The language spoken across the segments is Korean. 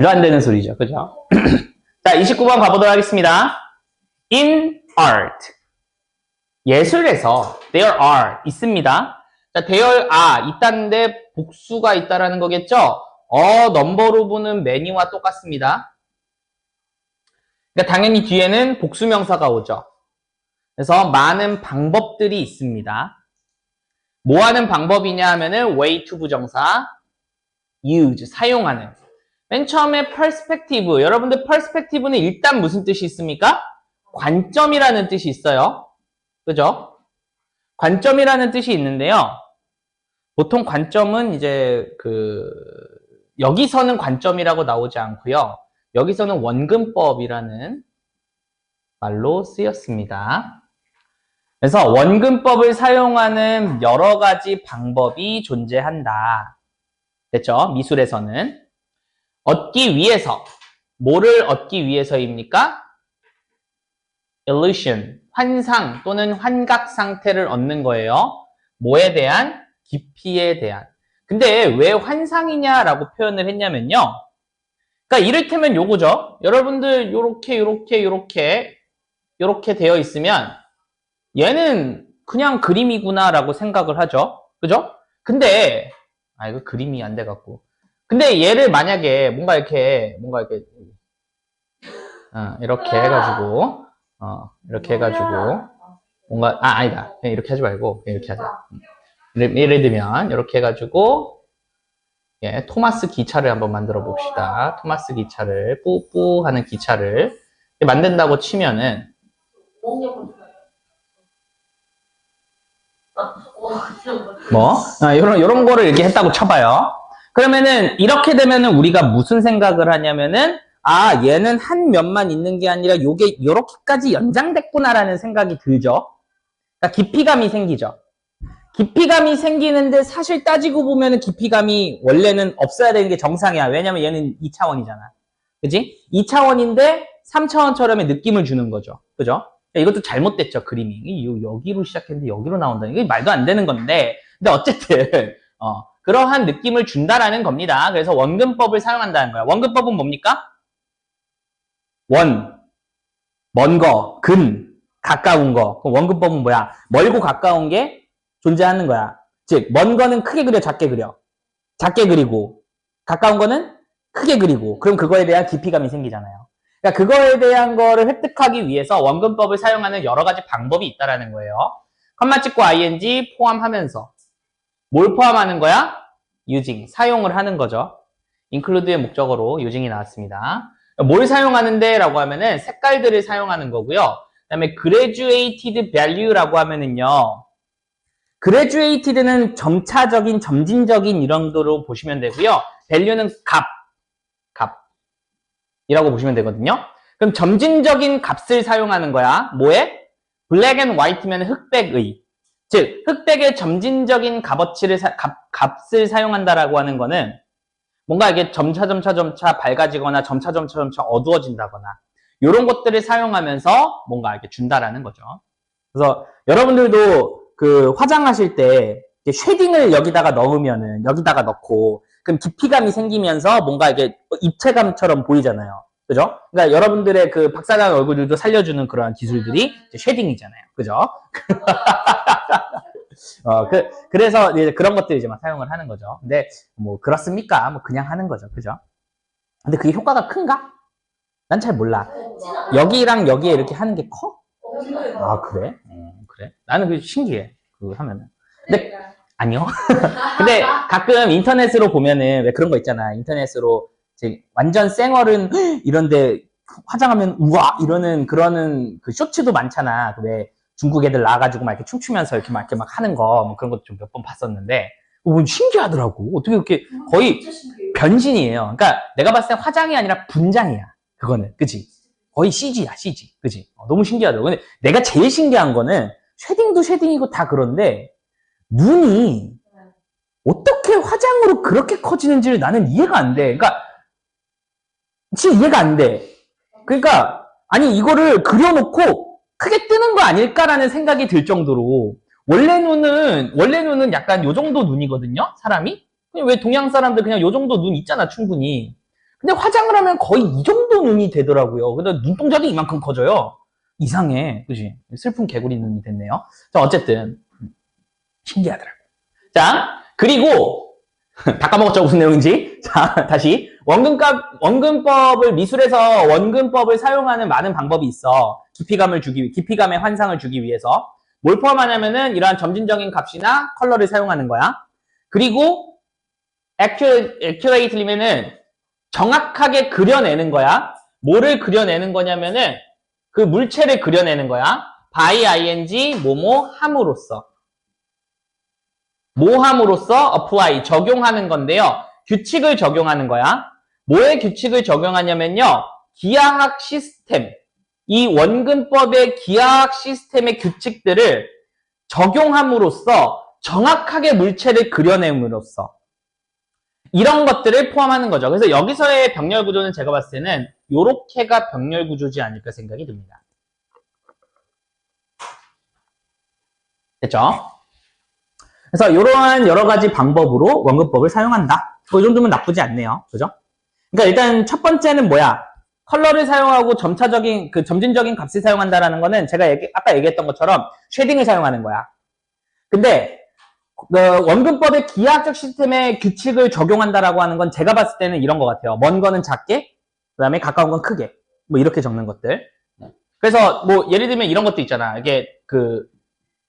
말도 안 되는 소리죠. 그죠? 자, 29번 가보도록 하겠습니다. In art. 예술에서 there are 있습니다. 자, there are 있다는데 복수가 있다라는 거겠죠? 넘버 오브는 many와 똑같습니다. 그러니까 당연히 뒤에는 복수 명사가 오죠. 그래서 많은 방법들이 있습니다. 뭐 하는 방법이냐 하면은 way to 부정사 use 사용하는. 맨 처음에 perspective. 여러분들 perspective는 일단 무슨 뜻이 있습니까? 관점이라는 뜻이 있어요. 그죠? 관점이라는 뜻이 있는데요. 보통 관점은 이제 여기서는 관점이라고 나오지 않고요. 여기서는 원근법이라는 말로 쓰였습니다. 그래서 원근법을 사용하는 여러 가지 방법이 존재한다. 됐죠? 미술에서는. 얻기 위해서. 뭐를 얻기 위해서입니까? illusion, 환상 또는 환각 상태를 얻는 거예요. 뭐에 대한? 깊이에 대한. 근데 왜 환상이냐라고 표현을 했냐면요. 그러니까 이를테면 요거죠. 여러분들 요렇게 되어 있으면 얘는 그냥 그림이구나라고 생각을 하죠. 그죠? 근데 이거 그림이 안 돼갖고. 근데 얘를 만약에 뭔가 이렇게 이렇게 해가지고 뭔가 아니다. 그냥 이렇게 하지 말고 그냥 이렇게 하자. 예를 들면 이렇게 해가지고 토마스 기차를 한번 만들어 봅시다. 토마스 기차를 뿌뿌 하는 기차를 만든다고 치면은 이런 거를 이렇게 했다고 쳐봐요. 그러면은 이렇게 되면은 우리가 무슨 생각을 하냐면은 얘는 한 면만 있는 게 아니라 요게 요렇게까지 연장됐구나라는 생각이 들죠. 그러니까 깊이감이 생기죠. 깊이감이 생기는데 사실 따지고 보면은 깊이감이 원래는 없어야 되는 게 정상이야. 왜냐면 얘는 2차원이잖아. 그지? 2차원인데 3차원처럼의 느낌을 주는 거죠. 그죠? 이것도 잘못됐죠, 그림이. 여기로 시작했는데 여기로 나온다. 이게 말도 안 되는 건데. 근데 어쨌든, 그러한 느낌을 준다라는 겁니다. 그래서 원근법을 사용한다는 거야. 원근법은 뭡니까? 먼 거, 가까운 거. 그럼 원근법은 뭐야? 멀고 가까운 게 존재하는 거야. 즉, 먼 거는 크게 그려, 작게 그려. 작게 그리고, 가까운 거는 크게 그리고. 그럼 그거에 대한 깊이감이 생기잖아요. 그러니까 그거에 대한 거를 획득하기 위해서 원근법을 사용하는 여러 가지 방법이 있다라는 거예요. 컴마 찍고 ing 포함하면서. 뭘 포함하는 거야? using, 사용을 하는 거죠. include의 목적어로 using이 나왔습니다. 뭘 사용하는데? 라고 하면은 색깔들을 사용하는 거고요. 그 다음에 graduated value라고 하면은요. graduated는 점차적인, 점진적인 이런 거로 보시면 되고요. value는 값이라고 보시면 되거든요. 그럼 점진적인 값을 사용하는 거야. 뭐에? black and white면 흑백의. 즉, 흑백의 점진적인 값을 사용한다라고 하는 거는 뭔가 이게 점차 밝아지거나 점차 어두워진다거나 이런 것들을 사용하면서 뭔가 이렇게 준다라는 거죠. 그래서 여러분들도 화장하실 때 쉐딩을 여기다가 넣고 그럼 깊이감이 생기면서 뭔가 이게 입체감처럼 보이잖아요. 그죠? 그러니까 여러분들의 박사장 얼굴들도 살려주는 그런 기술들이 쉐딩이잖아요. 그죠? 그래서 이제 그런 것들 이제 막 사용을 하는 거죠. 근데 뭐 그렇습니까? 뭐 그냥 하는 거죠. 그죠? 근데 그게 효과가 큰가? 난 잘 몰라. 여기랑 여기에 이렇게 하는 게 커? 그래? 그래? 나는 그게 신기해. 그거 하면은. 근데 아니요. 근데 가끔 인터넷으로 보면은 왜 그런 거 있잖아. 인터넷으로 이제 완전 쌩얼은 이런데 화장하면 우와 이러는 그러는 쇼츠도 많잖아. 왜 중국 애들 나와가지고 막 이렇게 춤추면서 이렇게 막 하는 거, 뭐 그런 것도 좀 몇 번 봤었는데, 신기하더라고. 어떻게 이렇게 거의 변신이에요. 그러니까 내가 봤을 때 화장이 아니라 분장이야. 그거는. 그치? 거의 CG야, CG. 그치? 너무 신기하더라고. 근데 내가 제일 신기한 거는 쉐딩도 쉐딩이고 다 그런데, 눈이 어떻게 화장으로 그렇게 커지는지를 나는 이해가 안 돼. 그러니까, 진짜 이해가 안 돼. 그러니까, 아니, 이거를 그려놓고, 크게 뜨는 거 아닐까라는 생각이 들 정도로 원래 눈은 약간 요 정도 눈이거든요, 사람이. 왜 동양 사람들 그냥 요 정도 눈 있잖아, 충분히. 근데 화장을 하면 거의 이 정도 눈이 되더라고요. 근데 눈동자도 이만큼 커져요. 이상해. 그지? 슬픈 개구리 눈이 됐네요. 자, 어쨌든. 신기하더라고요. 자, 그리고, 다 까먹었죠? 무슨 내용인지. 자, 다시. 원근법을, 미술에서 원근법을 사용하는 많은 방법이 있어. 깊이감의 환상을 주기 위해서. 뭘 포함하냐면은 이러한 점진적인 값이나 컬러를 사용하는 거야. 그리고, accurately면은 정확하게 그려내는 거야. 뭐를 그려내는 거냐면은 그 물체를 그려내는 거야. by ing, 뭐뭐 함으로써. 뭐 함으로써 apply, 적용하는 건데요. 규칙을 적용하는 거야. 뭐의 규칙을 적용하냐면요. 기하학 시스템, 이 원근법의 기하학 시스템의 규칙들을 적용함으로써 정확하게 물체를 그려냄으로써 이런 것들을 포함하는 거죠. 그래서 여기서의 병렬 구조는 제가 봤을 때는 요렇게가 병렬 구조지 않을까 생각이 듭니다. 됐죠? 그래서 이러한 여러 가지 방법으로 원근법을 사용한다. 이 정도면 나쁘지 않네요. 그죠? 그러니까 일단 첫 번째는 뭐야? 컬러를 사용하고 점진적인 값을 사용한다라는 거는 제가 아까 얘기했던 것처럼 쉐딩을 사용하는 거야. 근데 원근법의 기하학적 시스템의 규칙을 적용한다라고 하는 건 제가 봤을 때는 이런 것 같아요. 먼 거는 작게, 그 다음에 가까운 건 크게. 뭐 이렇게 적는 것들. 그래서 뭐 예를 들면 이런 것도 있잖아. 이게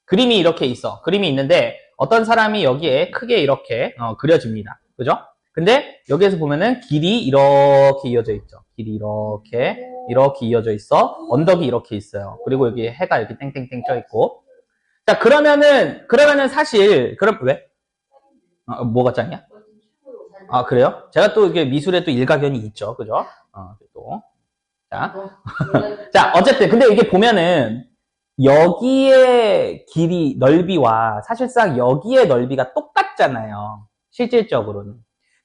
그림이 이렇게 있어. 그림이 있는데 어떤 사람이 여기에 크게 이렇게 그려집니다. 그죠? 근데 여기에서 보면은 길이 이렇게 이어져 있죠. 길이 이렇게 이어져 있어. 언덕이 이렇게 있어요. 그리고 여기 해가 이렇게 땡땡땡 쪄 있고. 자, 그러면은 사실, 왜? 뭐가 짱이야? 아, 그래요? 제가 또 이게 미술에 또 일가견이 있죠. 그죠? 또. 자. 자, 어쨌든, 근데 이게 보면은, 여기의 길이, 넓이와 사실상 여기의 넓이가 똑같잖아요. 실질적으로는.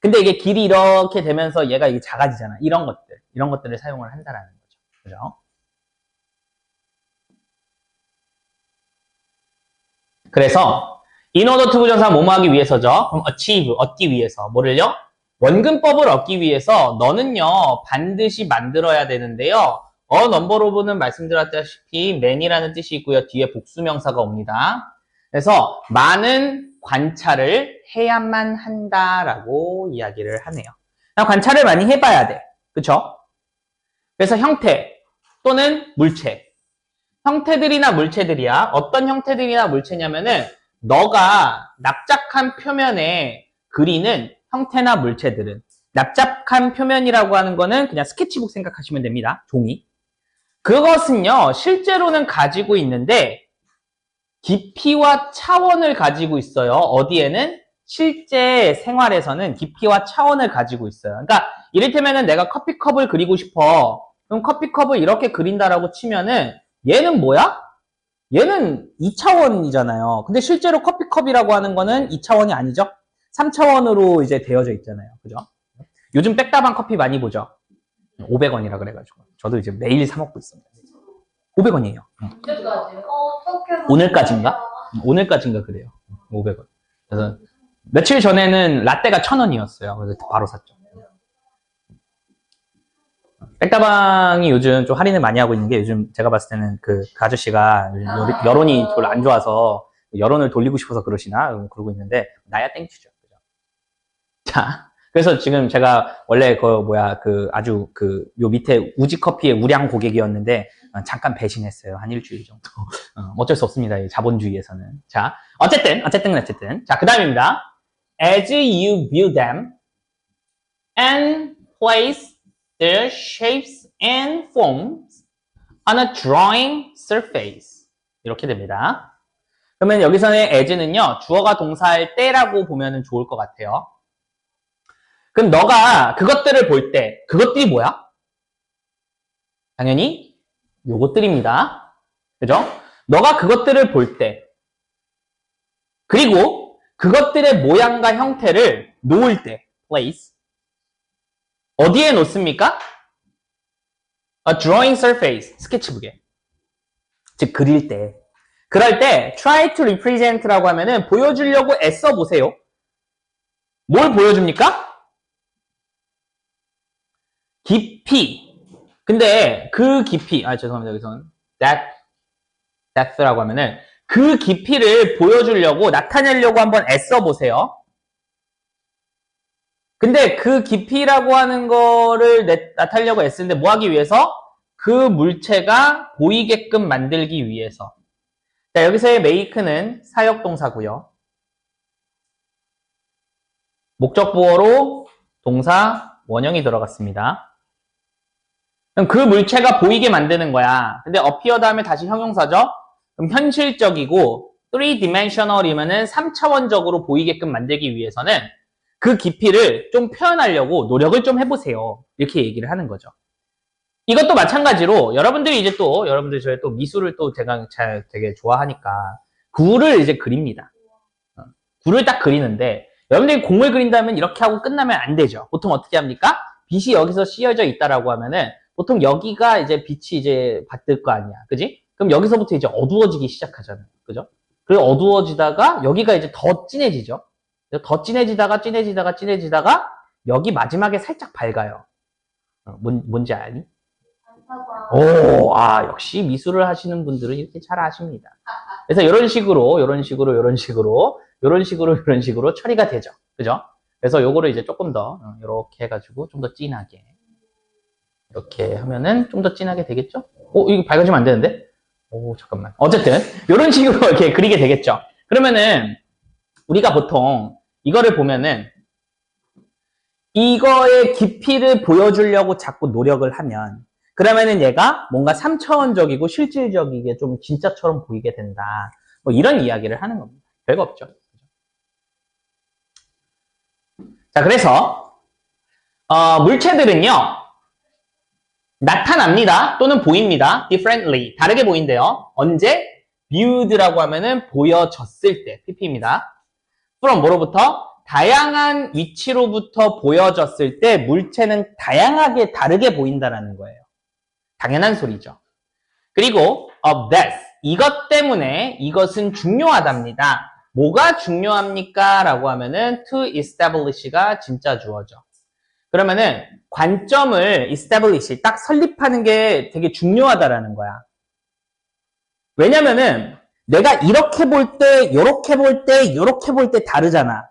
근데 이게 길이 이렇게 되면서 얘가 이게 작아지잖아. 이런 것들을 사용을 한다라는 거죠. 그죠? 그래서 in order to 부정사 뭐뭐 하기 위해서죠. 그럼 achieve, 얻기 위해서. 뭐를요? 원근법을 얻기 위해서 너는요 반드시 만들어야 되는데요. 넘버 오브는 말씀드렸다시피 man이라는 뜻이 있고요. 뒤에 복수명사가 옵니다. 그래서 많은 관찰을 해야만 한다라고 이야기를 하네요. 관찰을 많이 해봐야 돼. 그쵸? 그래서 형태 또는 물체. 형태들이나 물체들이야. 어떤 형태들이나 물체냐면은 너가 납작한 표면에 그리는 형태나 물체들은 납작한 표면이라고 하는 거는 그냥 스케치북 생각하시면 됩니다. 종이. 그것은요. 실제로는 가지고 있는데 깊이와 차원을 가지고 있어요. 어디에는? 실제 생활에서는 깊이와 차원을 가지고 있어요. 그러니까 이를테면은 내가 커피컵을 그리고 싶어. 그럼 커피컵을 이렇게 그린다라고 치면은 얘는 뭐야? 얘는 2차원이잖아요. 근데 실제로 커피컵이라고 하는 거는 2차원이 아니죠? 3차원으로 이제 되어져 있잖아요. 그죠? 요즘 백다방 커피 많이 보죠? 500원이라 그래가지고. 저도 이제 매일 사먹고 있습니다. 500원이에요. 오늘까지인가? 오늘까지인가 그래요. 500원. 그래서 며칠 전에는 라떼가 1,000원이었어요. 그래서 바로 샀죠. 백다방이 요즘 좀 할인을 많이 하고 있는 게 요즘 제가 봤을 때는 그 아저씨가 여론이 별로 안 좋아서 여론을 돌리고 싶어서 그러시나 그러고 있는데 나야 땡큐죠. 자, 그래서 지금 제가 원래 아주 요 밑에 우지 커피의 우량 고객이었는데 잠깐 배신했어요. 한 일주일 정도. 어쩔 수 없습니다. 이 자본주의에서는. 자, 어쨌든. 자, 그 다음입니다. As you view them and place their shapes and forms on a drawing surface. 이렇게 됩니다. 그러면 여기서의 as는요, 주어가 동사할 때라고 보면 좋을 것 같아요. 그럼 너가 그것들을 볼 때, 그것들이 뭐야? 당연히 요것들입니다. 그죠? 너가 그것들을 볼 때, 그리고 그것들의 모양과 형태를 놓을 때, place. 어디에 놓습니까? A drawing surface, 스케치북에. 즉, 그릴 때. 그럴 때, try to represent라고 하면은 보여주려고 애써 보세요. 뭘 보여줍니까? 깊이. 근데 그 깊이, 죄송합니다. 여기서는 depth라고 하면은 그 깊이를 보여주려고, 나타내려고 한번 애써 보세요. 근데 그 깊이라고 하는 거를 나타내려고 애쓰는데 뭐 하기 위해서? 그 물체가 보이게끔 만들기 위해서. 자, 여기서의 make는 사역동사고요. 목적보어로 동사 원형이 들어갔습니다. 그럼 그 물체가 보이게 만드는 거야. 근데 appear 다음에 다시 형용사죠? 그럼 현실적이고 3dimensional이면은 3차원적으로 보이게끔 만들기 위해서는 그 깊이를 좀 표현하려고 노력을 좀 해보세요. 이렇게 얘기를 하는 거죠. 이것도 마찬가지로 여러분들이 저희 또 미술을 또 제가 되게 좋아하니까 굴을 이제 그립니다. 굴을 딱 그리는데 여러분들이 공을 그린다면 이렇게 하고 끝나면 안 되죠. 보통 어떻게 합니까? 빛이 여기서 씌어져 있다라고 하면은 보통 여기가 이제 빛이 이제 받을 거 아니야. 그지? 그럼 여기서부터 이제 어두워지기 시작하잖아요. 그죠? 그리고 어두워지다가 여기가 이제 더 진해지죠. 더 진해지다가 여기 마지막에 살짝 밝아요. 뭔지 아니? 오, 역시 미술을 하시는 분들은 이렇게 잘 아십니다. 그래서 이런 식으로 처리가 되죠. 그죠? 그래서 요거를 이제 조금 더 이렇게 해가지고 좀 더 진하게 이렇게 하면은 좀 더 진하게 되겠죠? 이거 밝아지면 안 되는데? 잠깐만. 어쨌든 이런 식으로 이렇게 그리게 되겠죠. 그러면은 우리가 보통 이거를 보면은 이거의 깊이를 보여주려고 자꾸 노력을 하면 그러면은 얘가 뭔가 3차원적이고 실질적이게 좀 진짜처럼 보이게 된다. 뭐 이런 이야기를 하는 겁니다. 별거 없죠. 자, 그래서 물체들은요 나타납니다. 또는 보입니다. differently. 다르게 보인대요. 언제? viewed라고 하면은 보여졌을 때. pp입니다. from 뭐로부터? 다양한 위치로부터 보여졌을 때 물체는 다양하게 다르게 보인다라는 거예요. 당연한 소리죠. 그리고 of this. 이것 때문에 이것은 중요하답니다. 뭐가 중요합니까? 라고 하면은 to establish가 진짜 주어죠. 그러면은 관점을 establish, 딱 설립하는 게 되게 중요하다라는 거야. 왜냐면은 내가 이렇게 볼 때, 요렇게 볼 때, 요렇게 볼 때 다르잖아.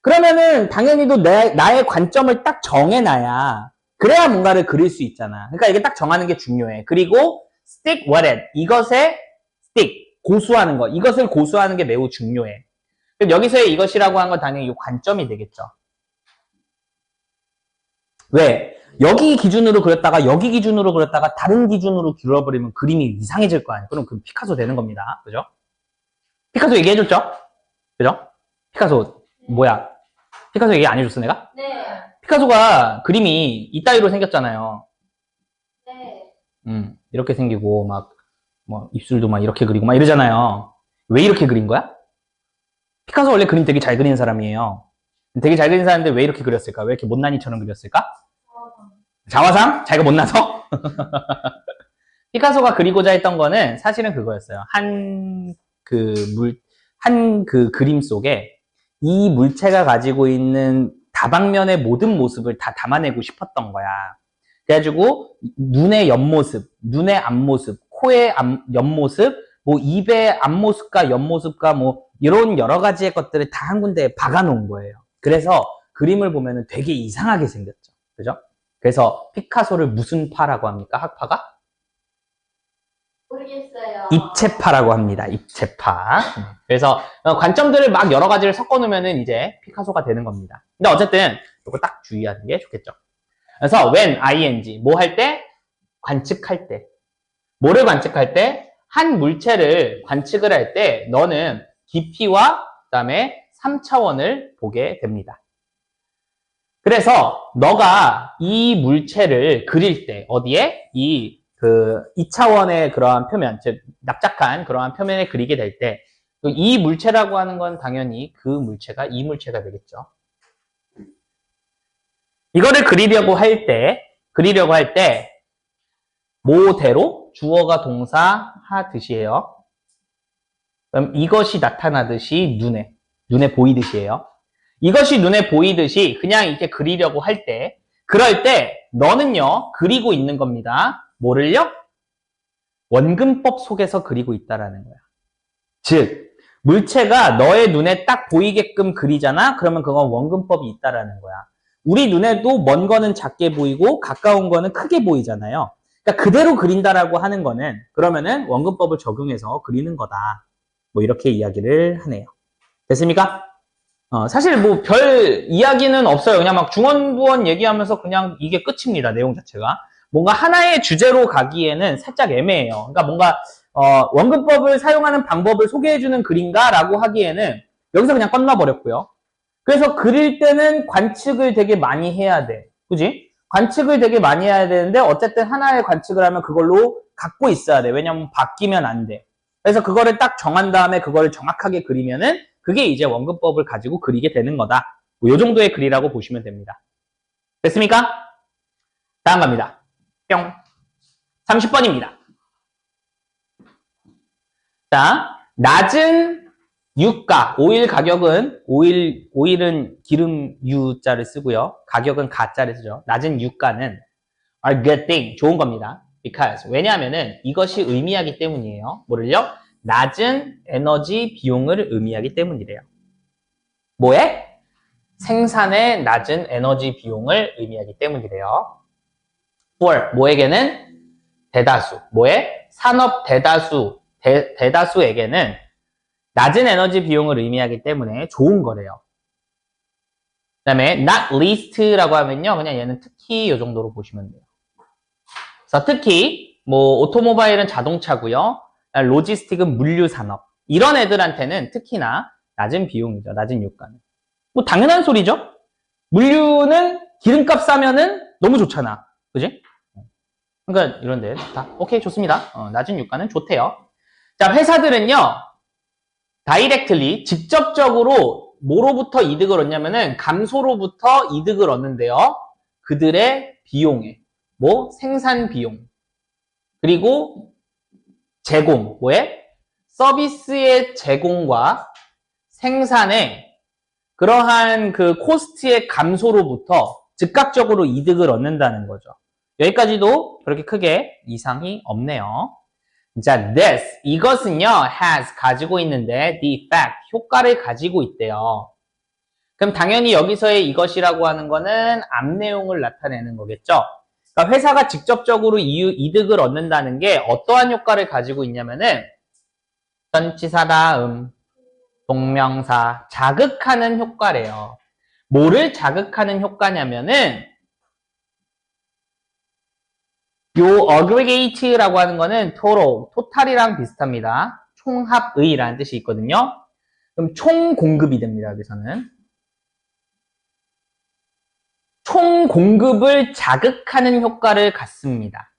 그러면은 당연히도 나의 관점을 딱 정해놔야 그래야 뭔가를 그릴 수 있잖아. 그러니까 이게 딱 정하는 게 중요해. 그리고 stick with it. 이것에 stick, 고수하는 거. 이것을 고수하는 게 매우 중요해. 그럼 여기서의 이것이라고 한 건 당연히 이 관점이 되겠죠. 왜? 여기 기준으로 그렸다가 여기 기준으로 그렸다가 다른 기준으로 그려버리면 그림이 이상해질 거 아니에요. 그럼 그 피카소 되는 겁니다. 그죠? 피카소 얘기해줬죠? 그죠? 피카소 뭐야? 피카소 얘기 안 해줬어 내가? 네. 피카소가 그림이 이따위로 생겼잖아요. 네. 이렇게 생기고 막 뭐 입술도 막 이렇게 그리고 막 이러잖아요. 왜 이렇게 그린 거야? 피카소 원래 그림 되게 잘 그리는 사람이에요. 되게 잘 그리는 사람인데 왜 이렇게 그렸을까? 왜 이렇게 못난이처럼 그렸을까? 자화상? 자기가 못나서? 피카소가 그리고자 했던 거는 사실은 그거였어요. 한 그 그림 속에 이 물체가 가지고 있는 다방면의 모든 모습을 다 담아내고 싶었던 거야. 그래가지고 눈의 옆모습, 눈의 앞모습, 코의 옆모습, 뭐 입의 앞모습과 옆모습과 뭐 이런 여러 가지의 것들을 다 한 군데에 박아놓은 거예요. 그래서 그림을 보면은 되게 이상하게 생겼죠. 그죠? 그래서 피카소를 무슨 파라고 합니까? 학파가? 모르겠어요. 입체파라고 합니다. 입체파. 그래서 관점들을 막 여러 가지를 섞어 놓으면은 이제 피카소가 되는 겁니다. 근데 어쨌든 이거 딱 주의하는 게 좋겠죠. 그래서 when ing 뭐 할 때? 관측할 때. 뭐를 관측할 때? 한 물체를 관측을 할 때 너는 깊이와 그다음에 3차원을 보게 됩니다. 그래서 너가 이 물체를 그릴 때 어디에? 이 2차원의 그러한 표면, 즉 납작한 그러한 표면에 그리게 될 때 이 물체라고 하는 건 당연히 그 물체가 이 물체가 되겠죠. 이거를 그리려고 할 때 뭐대로 주어가 동사 하듯이에요. 그럼 이것이 나타나듯이 눈에 보이듯이에요. 이것이 눈에 보이듯이 그냥 이렇게 그리려고 할 때, 그럴 때 너는요, 그리고 있는 겁니다. 뭐를요? 원근법 속에서 그리고 있다라는 거야. 즉, 물체가 너의 눈에 딱 보이게끔 그리잖아? 그러면 그건 원근법이 있다라는 거야. 우리 눈에도 먼 거는 작게 보이고 가까운 거는 크게 보이잖아요. 그러니까 그대로 그린다라고 하는 거는 그러면은 원근법을 적용해서 그리는 거다. 뭐 이렇게 이야기를 하네요. 됐습니까? 사실 뭐 별 이야기는 없어요. 그냥 막 중원부원 얘기하면서 그냥 이게 끝입니다. 내용 자체가. 뭔가 하나의 주제로 가기에는 살짝 애매해요. 그러니까 뭔가 원근법을 사용하는 방법을 소개해주는 글인가라고 하기에는 여기서 그냥 끝나버렸고요. 그래서 그릴 때는 관측을 되게 많이 해야 돼. 그지? 관측을 되게 많이 해야 되는데 어쨌든 하나의 관측을 하면 그걸로 갖고 있어야 돼. 왜냐면 바뀌면 안 돼. 그래서 그거를 딱 정한 다음에 그거를 정확하게 그리면은 그게 이제 원근법을 가지고 그리게 되는 거다. 뭐 요 정도의 글이라고 보시면 됩니다. 됐습니까? 다음 갑니다. 뿅. 30번입니다. 자, 낮은 유가, 오일 가격은, 오일은 기름 U자를 쓰고요. 가격은 가자를 쓰죠. 낮은 유가는 are good thing, 좋은 겁니다. Because, 왜냐하면은 이것이 의미하기 때문이에요. 뭐를요? 낮은 에너지 비용을 의미하기 때문이래요. 뭐에? 생산의 낮은 에너지 비용을 의미하기 때문이래요. for, 뭐에게는? 대다수. 뭐에? 산업 대다수, 대다수에게는 낮은 에너지 비용을 의미하기 때문에 좋은 거래요. 그 다음에 not least라고 하면요. 그냥 얘는 특히 이 정도로 보시면 돼요. 그래서 특히 뭐 오토모바일은 자동차고요. 로지스틱은 물류산업. 이런 애들한테는 특히나 낮은 비용이죠. 낮은 유가는. 뭐 당연한 소리죠. 물류는 기름값 싸면은 너무 좋잖아. 그지? 그러니까 이런데 좋다. 오케이, 좋습니다. 낮은 유가는 좋대요. 자, 회사들은요. 다이렉틀리 직접적으로 뭐로부터 이득을 얻냐면은 감소로부터 이득을 얻는데요. 그들의 비용에 뭐 생산 비용 그리고 제공 뭐에 서비스의 제공과 생산의 그러한 그 코스트의 감소로부터 즉각적으로 이득을 얻는다는 거죠. 여기까지도 그렇게 크게 이상이 없네요. 자, this, 이것은요, has, 가지고 있는데, the effect, 효과를 가지고 있대요. 그럼 당연히 여기서의 이것이라고 하는 거는 앞 내용을 나타내는 거겠죠? 그러니까 회사가 직접적으로 이득을 얻는다는 게 어떠한 효과를 가지고 있냐면은, 전치사 다음, 동명사, 자극하는 효과래요. 뭐를 자극하는 효과냐면은, 요 aggregate라고 하는 거는 total이랑 비슷합니다. 총합의라는 뜻이 있거든요. 그럼 총 공급이 됩니다. 여기서는 총 공급을 자극하는 효과를 갖습니다.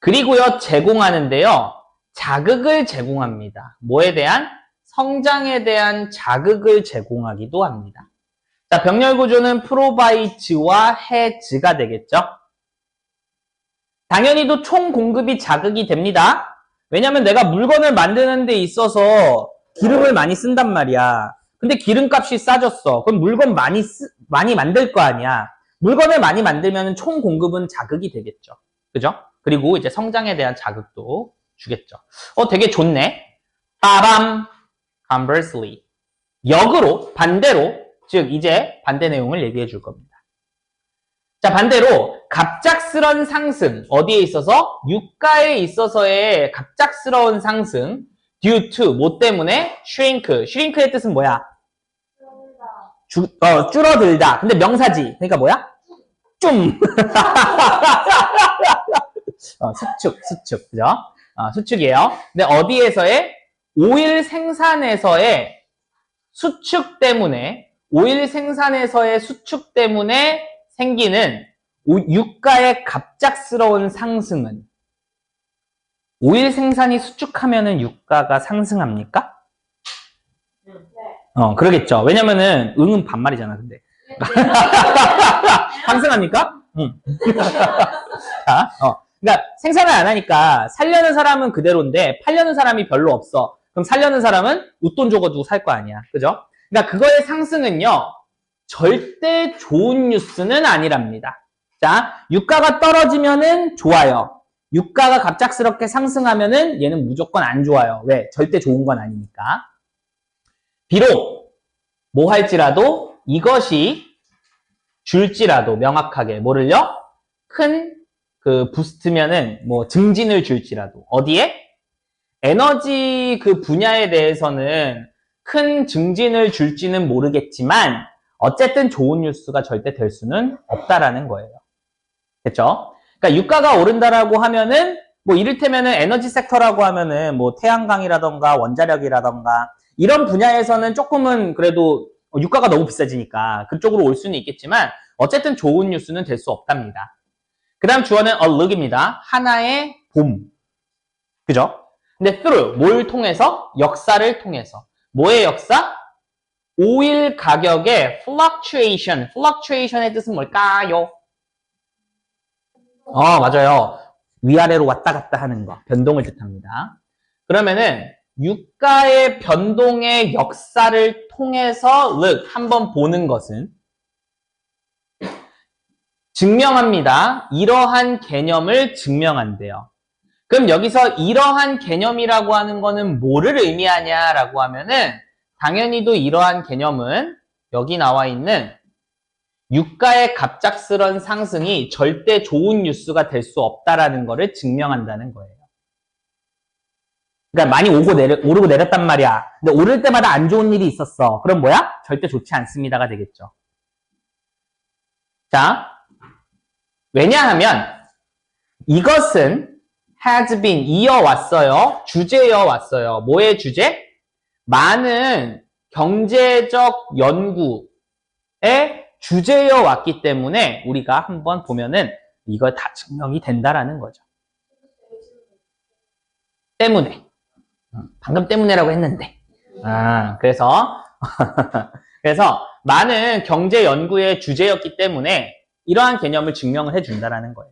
그리고요 제공하는데요. 자극을 제공합니다. 뭐에 대한? 성장에 대한 자극을 제공하기도 합니다. 자, 병렬 구조는 provide와 has가 되겠죠. 당연히도 총 공급이 자극이 됩니다. 왜냐면 내가 물건을 만드는 데 있어서 기름을 많이 쓴단 말이야. 근데 기름값이 싸졌어. 그럼 물건 많이 만들 거 아니야. 물건을 많이 만들면 총 공급은 자극이 되겠죠. 그죠? 그리고 이제 성장에 대한 자극도 주겠죠. 되게 좋네. 빠밤. Conversely. 역으로, 반대로, 즉 이제 반대 내용을 얘기해 줄 겁니다. 자, 반대로 갑작스런 상승, 어디에 있어서? 유가에 있어서의 갑작스러운 상승, due to, 뭐 때문에? shrink. shrink의 뜻은 뭐야? 줄어들다. 근데 명사지. 그러니까 뭐야? 좀. 수축. 그죠? 수축이에요. 근데 어디에서의? 오일 생산에서의 수축 때문에, 오일 생산에서의 수축 때문에 생기는 유가의 갑작스러운 상승은 오일 생산이 수축하면은 유가가 상승합니까? 네. 그러겠죠. 왜냐면은 응은 반말이잖아, 근데. 상승합니까? 응. 자, 그러니까 생산을 안 하니까 살려는 사람은 그대로인데 팔려는 사람이 별로 없어. 그럼 살려는 사람은 웃돈 줘가지고 살 거 아니야. 그죠? 그러니까 그거의 상승은요. 절대 좋은 뉴스는 아니랍니다. 자, 유가가 떨어지면은 좋아요. 유가가 갑작스럽게 상승하면은 얘는 무조건 안 좋아요. 왜? 절대 좋은 건 아니니까. 비록 뭐 할지라도 이것이 줄지라도 명확하게 뭐를요? 큰 그 부스트면은 뭐 증진을 줄지라도 어디에? 에너지 그 분야에 대해서는 큰 증진을 줄지는 모르겠지만 어쨌든 좋은 뉴스가 절대 될 수는 없다라는 거예요. 됐죠? 그러니까 유가가 오른다라고 하면은 뭐 이를테면은 에너지 섹터라고 하면은 뭐 태양광이라던가 원자력이라던가 이런 분야에서는 조금은 그래도 유가가 너무 비싸지니까 그쪽으로 올 수는 있겠지만 어쨌든 좋은 뉴스는 될 수 없답니다. 그 다음 주어는 a look입니다. 하나의 봄. 그죠? 근데 through, 뭘 통해서? 역사를 통해서. 뭐의 역사? 오일 가격의 fluctuation. fluctuation의 뜻은 뭘까요? 맞아요. 위아래로 왔다 갔다 하는 거. 변동을 뜻합니다. 그러면은 유가의 변동의 역사를 통해서 look, 한번 보는 것은 증명합니다. 이러한 개념을 증명한대요. 그럼 여기서 이러한 개념이라고 하는 거는 뭐를 의미하냐라고 하면은 당연히도 이러한 개념은 여기 나와 있는 유가의 갑작스런 상승이 절대 좋은 뉴스가 될 수 없다라는 거를 증명한다는 거예요. 그러니까 많이 오르고 내렸단 말이야. 근데 오를 때마다 안 좋은 일이 있었어. 그럼 뭐야? 절대 좋지 않습니다가 되겠죠. 자, 왜냐하면 이것은 has been 이어왔어요. 주제여왔어요. 뭐의 주제? 많은 경제적 연구의 주제여왔기 때문에 우리가 한번 보면은 이거 다 증명이 된다라는 거죠. 때문에. 방금 때문에라고 했는데. 그래서 그래서 많은 경제 연구의 주제였기 때문에 이러한 개념을 증명을 해준다라는 거예요.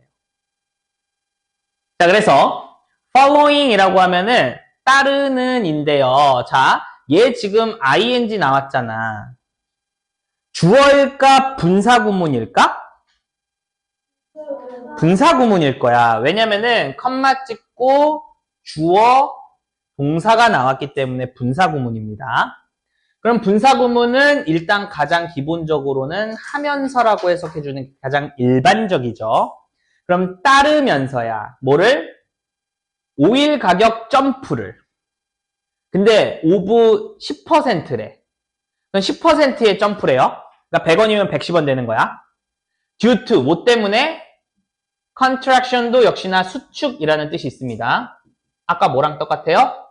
자, 그래서 following이라고 하면은 따르는인데요. 자, 얘 지금 ing 나왔잖아. 주어일까 분사구문일까? 분사구문일 거야. 왜냐면은 컴마 찍고 주어 동사가 나왔기 때문에 분사구문입니다. 그럼 분사구문은 일단 가장 기본적으로는 하면서라고 해석해주는 가장 일반적이죠. 그럼 따르면서야 뭐를? 오일 가격 점프를. 근데 오브 10%래. 그럼 10%의 점프래요. 그러니까 100원이면 110원 되는 거야. due to 뭐 때문에? contraction도 역시나 수축이라는 뜻이 있습니다. 아까 뭐랑 똑같아요?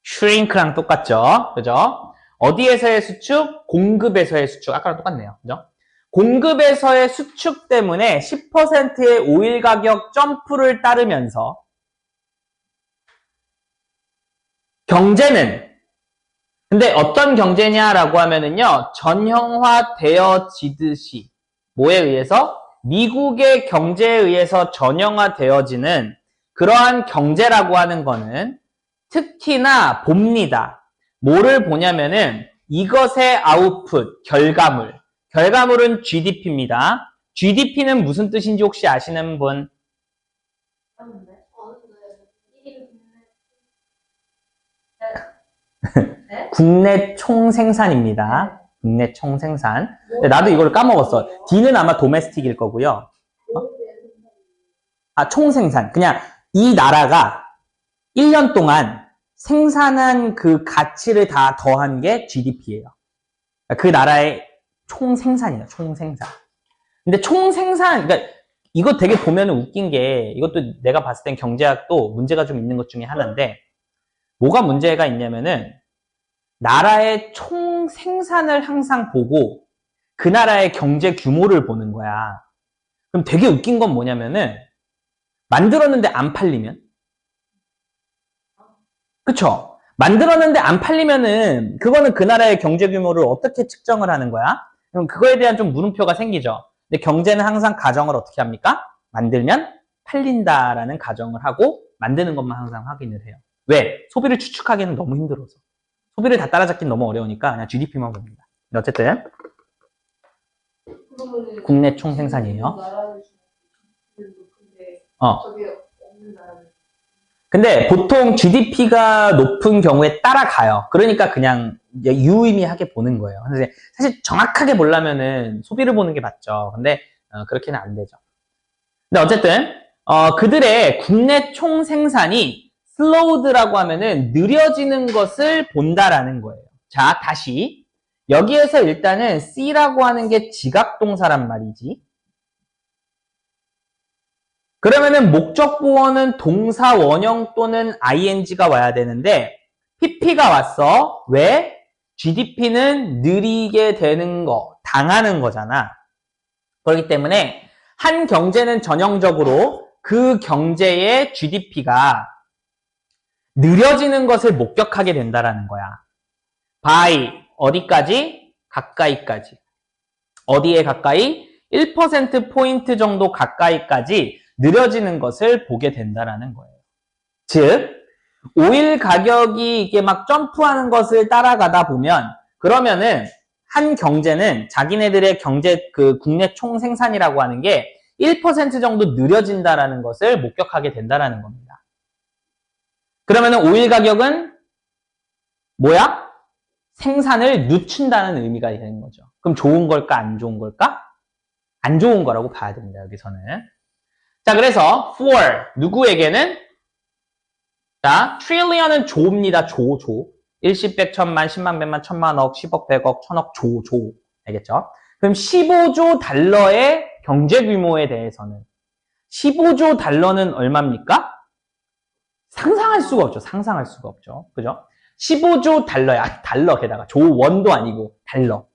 shrink랑 똑같죠. 그죠? 어디에서의 수축? 공급에서의 수축. 아까랑 똑같네요. 그죠? 공급에서의 수축 때문에 10%의 오일 가격 점프를 따르면서 경제는 근데 어떤 경제냐라고 하면은요. 전형화되어지듯이 뭐에 의해서? 미국의 경제에 의해서 전형화되어지는 그러한 경제라고 하는 거는 특히나 봅니다. 뭐를 보냐면은 이것의 아웃풋, 결과물. 결과물은 GDP입니다. GDP는 무슨 뜻인지 혹시 아시는 분? 국내 총생산입니다. 국내 총생산. 근데 나도 이걸 까먹었어. D는 아마 도메스틱일 거고요. 총생산. 그냥 이 나라가 1년 동안 생산한 그 가치를 다 더한 게 GDP예요. 그 나라의 총생산이에요. 총생산. 근데 총생산, 그러니까 이거 되게 보면 웃긴 게 이것도 내가 봤을 땐 경제학도 문제가 좀 있는 것 중에 하나인데 뭐가 문제가 있냐면은 나라의 총생산을 항상 보고 그 나라의 경제 규모를 보는 거야. 그럼 되게 웃긴 건 뭐냐면은 만들었는데 안 팔리면 그쵸? 만들었는데 안 팔리면은 그거는 그 나라의 경제 규모를 어떻게 측정을 하는 거야? 그럼 그거에 대한 좀 물음표가 생기죠. 근데 경제는 항상 가정을 어떻게 합니까? 만들면 팔린다라는 가정을 하고 만드는 것만 항상 확인을 해요. 왜? 소비를 추측하기는 너무 힘들어서. 소비를 다 따라잡기는 너무 어려우니까 그냥 GDP만 봅니다. 어쨌든 그러면은 국내 총 생산이에요. 나라는 높은데 어. 저게 없는 나라는 근데 보통 GDP가 높은 경우에 따라가요. 그러니까 그냥 유의미하게 보는 거예요. 근데 사실 정확하게 보려면은 소비를 보는 게 맞죠. 근데 그렇게는 안 되죠. 근데 어쨌든 그들의 국내 총 생산이 slowed라고 하면은 느려지는 것을 본다라는 거예요. 자, 다시 여기에서 일단은 C라고 하는 게 지각동사란 말이지. 그러면은 목적 보어는 동사 원형 또는 ing가 와야 되는데 pp가 왔어. 왜? GDP는 느리게 되는 거, 당하는 거잖아. 그렇기 때문에 한 경제는 전형적으로 그 경제의 GDP가 느려지는 것을 목격하게 된다라는 거야. by 어디까지? 가까이까지. 어디에 가까이? 1%포인트 정도 가까이까지 느려지는 것을 보게 된다라는 거예요. 즉, 오일 가격이 이게 막 점프하는 것을 따라가다 보면 그러면은 한 경제는 자기네들의 경제 그 국내 총 생산이라고 하는 게 1% 정도 느려진다라는 것을 목격하게 된다라는 겁니다. 그러면은 오일 가격은 뭐야? 생산을 늦춘다는 의미가 되는 거죠. 그럼 좋은 걸까? 안 좋은 걸까? 안 좋은 거라고 봐야 됩니다. 여기서는. 자, 그래서 for 누구에게는 자, 트릴리언은 조입니다. 조. 일십, 백, 천만, 십만, 백만, 천만, 억, 10억, 100억, 천억, 조. 알겠죠? 그럼 15조 달러의 경제 규모에 대해서는 15조 달러는 얼마입니까? 상상할 수가 없죠. 그죠? 15조 달러야. 달러 게다가 조 원도 아니고 달러.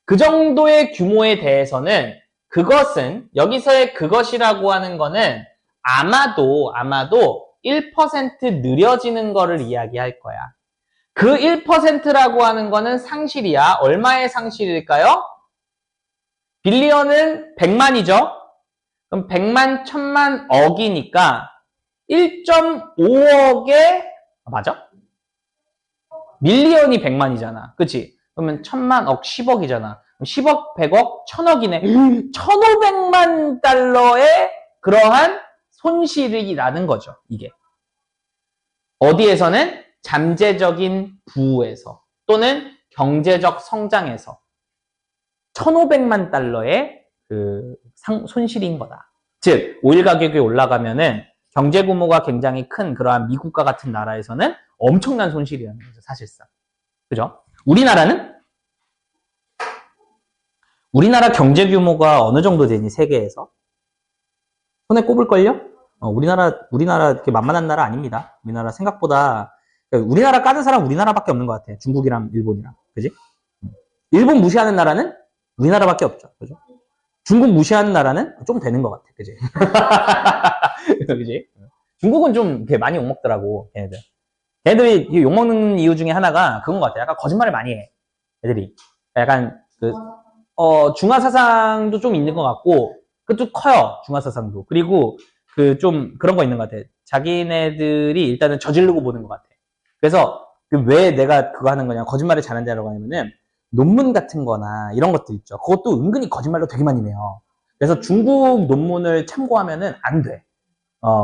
그 정도의 규모에 대해서는 그것은 여기서의 그것이라고 하는 거는 아마도 1% 느려지는 거를 이야기할 거야. 그 1%라고 하는 거는 상실이야. 얼마의 상실일까요? 빌리언은 100만이죠. 그럼 100만, 1000만, 억이니까 1.5억에 맞아? 밀리언이 100만이잖아. 그치? 그러면 1000만, 억, 10억이잖아. 10억, 100억, 1000억이네. 1500만 달러의 그러한 손실이라는 거죠. 이게. 어디에서는? 잠재적인 부에서 또는 경제적 성장에서 1500만 달러의 그 손실인 거다. 즉, 오일 가격이 올라가면은 경제 규모가 굉장히 큰 그러한 미국과 같은 나라에서는 엄청난 손실이라는 거죠, 사실상. 그죠? 우리나라 경제 규모가 어느 정도 되니, 세계에서? 손에 꼽을걸요? 우리나라 이렇게 만만한 나라 아닙니다. 우리나라 생각보다, 우리나라 까는 사람 우리나라밖에 없는 것 같아. 중국이랑 일본이랑. 그지? 일본 무시하는 나라는 우리나라밖에 없죠. 그죠? 중국 무시하는 나라는 좀 되는 것 같아. 그지? 그지? 중국은 좀 많이 욕먹더라고, 걔네들. 걔네들이 욕먹는 이유 중에 하나가 그건 것 같아. 약간 거짓말을 많이 해. 애들이. 약간, 중화사상도 좀 있는 것 같고, 그것도 커요. 중화사상도. 그리고 좀 그런 거 있는 것 같아. 자기네들이 일단은 저지르고 보는 것 같아. 그래서 왜 내가 그거 하는 거냐, 거짓말을 잘한다라고 하냐면은 논문 같은 거나 이런 것들 있죠. 그것도 은근히 거짓말로 되게 많이 내요. 그래서 중국 논문을 참고하면은 안 돼.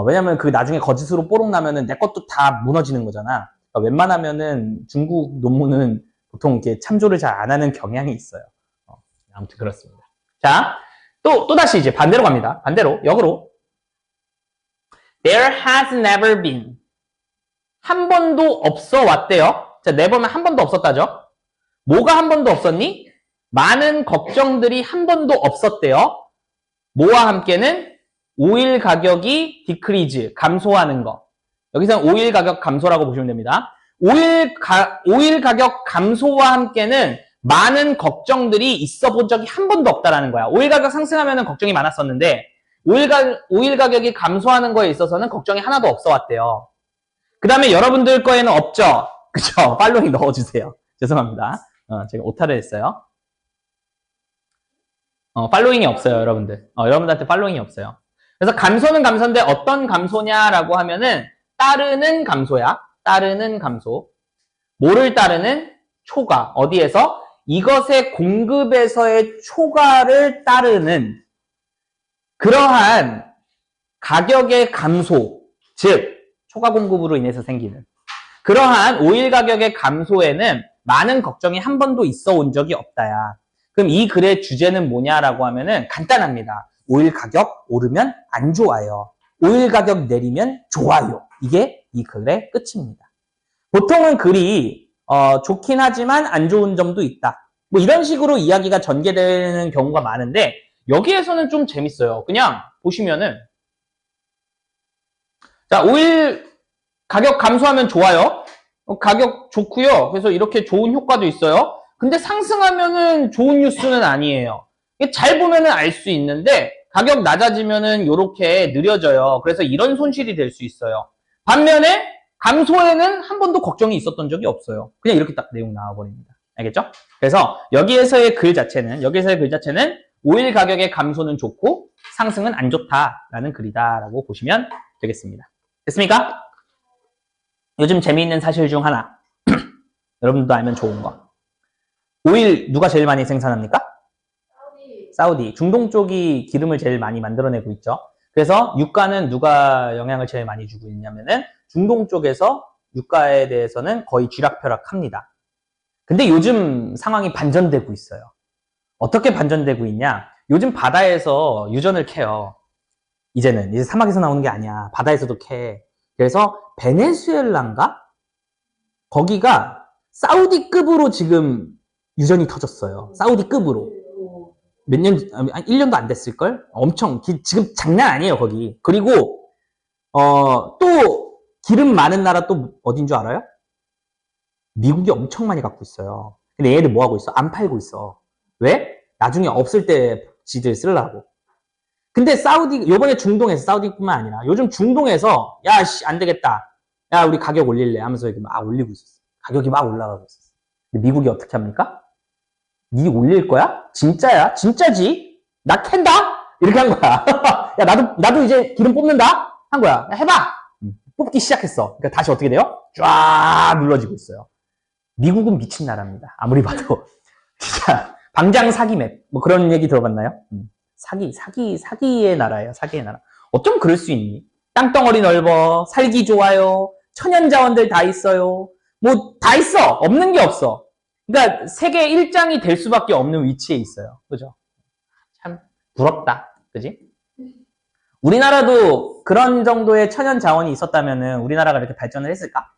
왜냐면 나중에 거짓으로 뽀록 나면은 내 것도 다 무너지는 거잖아. 그러니까 웬만하면은 중국 논문은 보통 이렇게 참조를 잘 안 하는 경향이 있어요. 아무튼 그렇습니다. 자, 또다시 이제 반대로 갑니다. 반대로, 역으로. There has never been. 한 번도 없어 왔대요. 자, never면 한 번도 없었다죠. 뭐가 한 번도 없었니? 많은 걱정들이 한 번도 없었대요. 뭐와 함께는? 오일 가격이 decrease, 감소하는 거. 여기서는 오일 가격 감소라고 보시면 됩니다. 오일 가격 감소와 함께는 많은 걱정들이 있어 본 적이 한 번도 없다라는 거야. 오일 가격 상승하면 걱정이 많았었는데 오일 가격이 감소하는 거에 있어서는 걱정이 하나도 없어 왔대요. 그 다음에 여러분들 거에는 없죠? 그쵸? 팔로잉 넣어주세요. 죄송합니다. 제가 오타를 했어요. 팔로잉이 없어요, 여러분들. 여러분들한테 팔로잉이 없어요. 그래서 감소는 감소인데 어떤 감소냐라고 하면은 따르는 감소야. 따르는 감소. 뭐를 따르는? 초과. 어디에서? 이것의 공급에서의 초과를 따르는 그러한 가격의 감소, 즉 초과 공급으로 인해서 생기는 그러한 오일 가격의 감소에는 많은 걱정이 한 번도 있어 온 적이 없다야. 그럼 이 글의 주제는 뭐냐라고 하면은 간단합니다. 오일 가격 오르면 안 좋아요. 오일 가격 내리면 좋아요. 이게 이 글의 끝입니다. 보통은 글이 좋긴 하지만 안 좋은 점도 있다. 뭐 이런 식으로 이야기가 전개되는 경우가 많은데 여기에서는 좀 재밌어요. 그냥 보시면은 자, 오일 가격 감소하면 좋아요. 가격 좋고요. 그래서 이렇게 좋은 효과도 있어요. 근데 상승하면은 좋은 뉴스는 아니에요. 잘 보면은 알 수 있는데 가격 낮아지면은 이렇게 느려져요. 그래서 이런 손실이 될 수 있어요. 반면에 감소에는 한 번도 걱정이 있었던 적이 없어요. 그냥 이렇게 딱 내용 나와버립니다. 알겠죠? 그래서 여기에서의 글 자체는 오일 가격의 감소는 좋고 상승은 안 좋다라는 글이다라고 보시면 되겠습니다. 됐습니까? 요즘 재미있는 사실 중 하나. 여러분도 알면 좋은 거. 오일 누가 제일 많이 생산합니까? 사우디. 중동 쪽이 기름을 제일 많이 만들어내고 있죠. 그래서 유가는 누가 영향을 제일 많이 주고 있냐면은 중동 쪽에서 유가에 대해서는 거의 쥐락펴락합니다. 근데 요즘 상황이 반전되고 있어요. 어떻게 반전되고 있냐? 요즘 바다에서 유전을 캐요. 이제 사막에서 나오는 게 아니야. 바다에서도 캐. 그래서 베네수엘라인가? 거기가 사우디급으로 지금 유전이 터졌어요. 사우디급으로. 몇 년, 1년도 안 됐을걸? 엄청, 지금 장난 아니에요, 거기. 그리고, 또, 기름 많은 나라 또 어딘 줄 알아요? 미국이 엄청 많이 갖고 있어요. 근데 얘네들 뭐 하고 있어? 안 팔고 있어. 왜? 나중에 없을 때 지들 쓰려고. 근데 요번에 중동에서, 사우디뿐만 아니라, 요즘 중동에서, 야, 씨, 안 되겠다. 야, 우리 가격 올릴래. 하면서 이렇게 막 올리고 있었어. 가격이 막 올라가고 있었어. 근데 미국이 어떻게 합니까? 니 올릴 거야? 진짜야? 진짜지? 나 캔다? 이렇게 한 거야. 야, 나도 이제 기름 뽑는다? 한 거야. 야, 해봐! 뽑기 시작했어. 그러니까 다시 어떻게 돼요? 쫙 눌러지고 있어요. 미국은 미친 나라입니다. 아무리 봐도. 진짜, 방장 사기 맵. 뭐 그런 얘기 들어봤나요? 사기의 나라예요. 사기의 나라. 어쩜 그럴 수 있니? 땅덩어리 넓어. 살기 좋아요. 천연 자원들 다 있어요. 뭐, 다 있어. 없는 게 없어. 그러니까 세계 1장이 될 수밖에 없는 위치에 있어요. 그죠? 참 부럽다. 그지? 우리나라도 그런 정도의 천연 자원이 있었다면은 우리나라가 이렇게 발전을 했을까?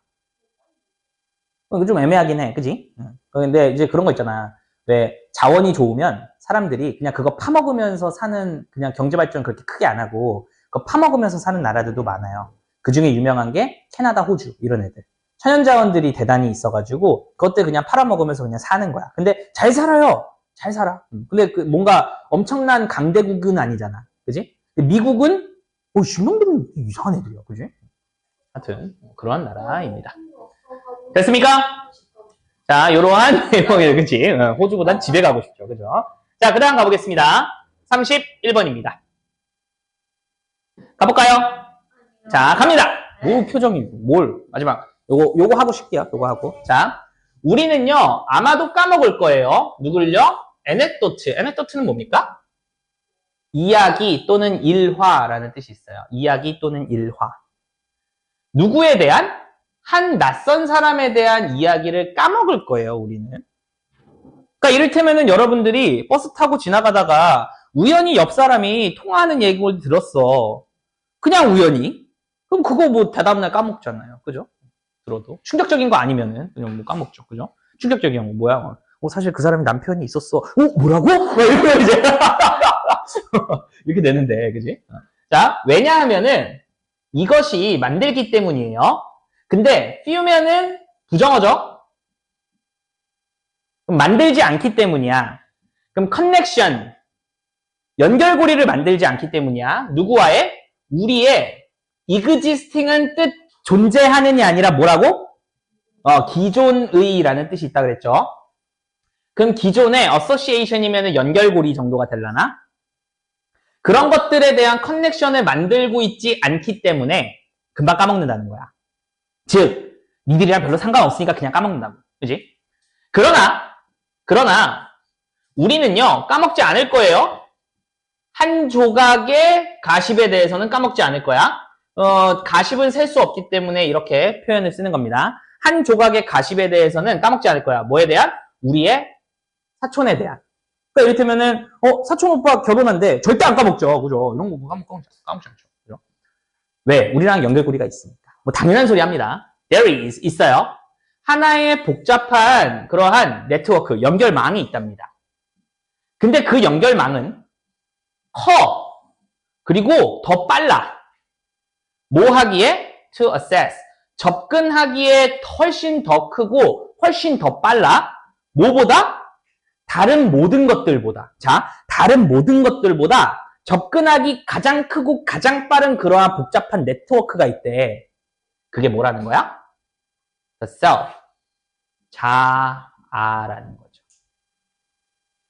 좀 애매하긴 해. 그지? 근데 이제 그런 거 있잖아. 왜 자원이 좋으면 사람들이 그냥 그거 파먹으면서 사는 그냥 경제 발전 그렇게 크게 안 하고 그거 파먹으면서 사는 나라들도 많아요. 그 중에 유명한 게 캐나다, 호주 이런 애들. 천연자원들이 대단히 있어가지고 그것들 그냥 팔아먹으면서 그냥 사는 거야. 근데 잘 살아요. 잘 살아. 근데 뭔가 엄청난 강대국은 아니잖아. 그지? 근데 미국은 이놈들은 이상한 애들이야. 그지? 하여튼 그러한 나라입니다. 됐습니까? 자, 요러한 내용이에요. 그치? 호주보단 집에 가고 싶죠. 그죠? 자, 그 다음 가보겠습니다. 31번입니다. 가볼까요? 자, 갑니다. 오, 표정이 마지막. 요거 하고 쉴게요. 요거 하고. 자, 우리는요, 아마도 까먹을 거예요. 누굴요? 에넥도트. 에넥도트는 뭡니까? 이야기 또는 일화라는 뜻이 있어요. 이야기 또는 일화. 누구에 대한? 한 낯선 사람에 대한 이야기를 까먹을 거예요, 우리는. 그러니까 이를테면은 여러분들이 버스 타고 지나가다가 우연히 옆 사람이 통화하는 얘기를 들었어. 그냥 우연히. 그럼 그거 뭐 다다음날 까먹잖아요. 그죠? 들어도. 충격적인 거 아니면은 그냥 뭐 까먹죠. 그죠? 충격적인 거 뭐야? 사실 그 사람이 남편이 있었어. 뭐라고? 이렇게 이제 이렇게 되는데, 그지? 자, 왜냐하면은 이것이 만들기 때문이에요. 근데 띄우면은 부정어죠? 그럼 만들지 않기 때문이야. 그럼 커넥션, 연결고리를 만들지 않기 때문이야. 누구와의? 우리의 existing은 뜻 존재하는이 아니라 뭐라고? 기존의라는 뜻이 있다 그랬죠. 그럼 기존의 association이면 연결고리 정도가 되려나? 그런 것들에 대한 커넥션을 만들고 있지 않기 때문에 금방 까먹는다는 거야. 즉, 니들이랑 별로 상관없으니까 그냥 까먹는다고. 그지? 그러나 그러나 우리는요, 까먹지 않을 거예요. 한 조각의 가십에 대해서는 까먹지 않을 거야. 가십은 셀 수 없기 때문에 이렇게 표현을 쓰는 겁니다. 한 조각의 가십에 대해서는 까먹지 않을 거야. 뭐에 대한? 우리의 사촌에 대한. 그러니까 이를테면은, 사촌 오빠 결혼한대. 절대 안 까먹죠. 그죠? 이런 거 까먹지 않죠. 그죠? 왜? 우리랑 연결고리가 있으니까. 뭐, 당연한 소리 합니다. There is, 있어요. 하나의 복잡한 그러한 네트워크, 연결망이 있답니다. 근데 그 연결망은 커. 그리고 더 빨라. 뭐 하기에? To access. 접근하기에 훨씬 더 크고 훨씬 더 빨라. 뭐보다? 다른 모든 것들보다. 자, 다른 모든 것들보다 접근하기 가장 크고 가장 빠른 그러한 복잡한 네트워크가 있대. 그게 뭐라는 거야? The self. 자아라는 거죠.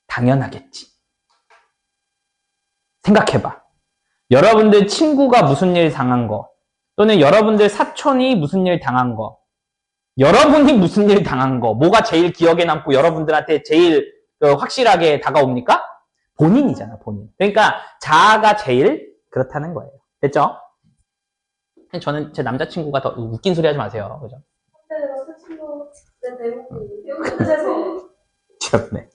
당연하겠지. 생각해봐. 여러분들 친구가 무슨 일 당한 거, 또는 여러분들 사촌이 무슨 일 당한 거, 여러분이 무슨 일 당한 거, 뭐가 제일 기억에 남고 여러분들한테 제일 확실하게 다가옵니까? 본인이잖아, 본인. 그러니까 자아가 제일 그렇다는 거예요. 됐죠? 저는 제 남자친구가 더 웃긴 소리 하지 마세요. 그죠? 근데 그 친구 내 배우고 귀엽네.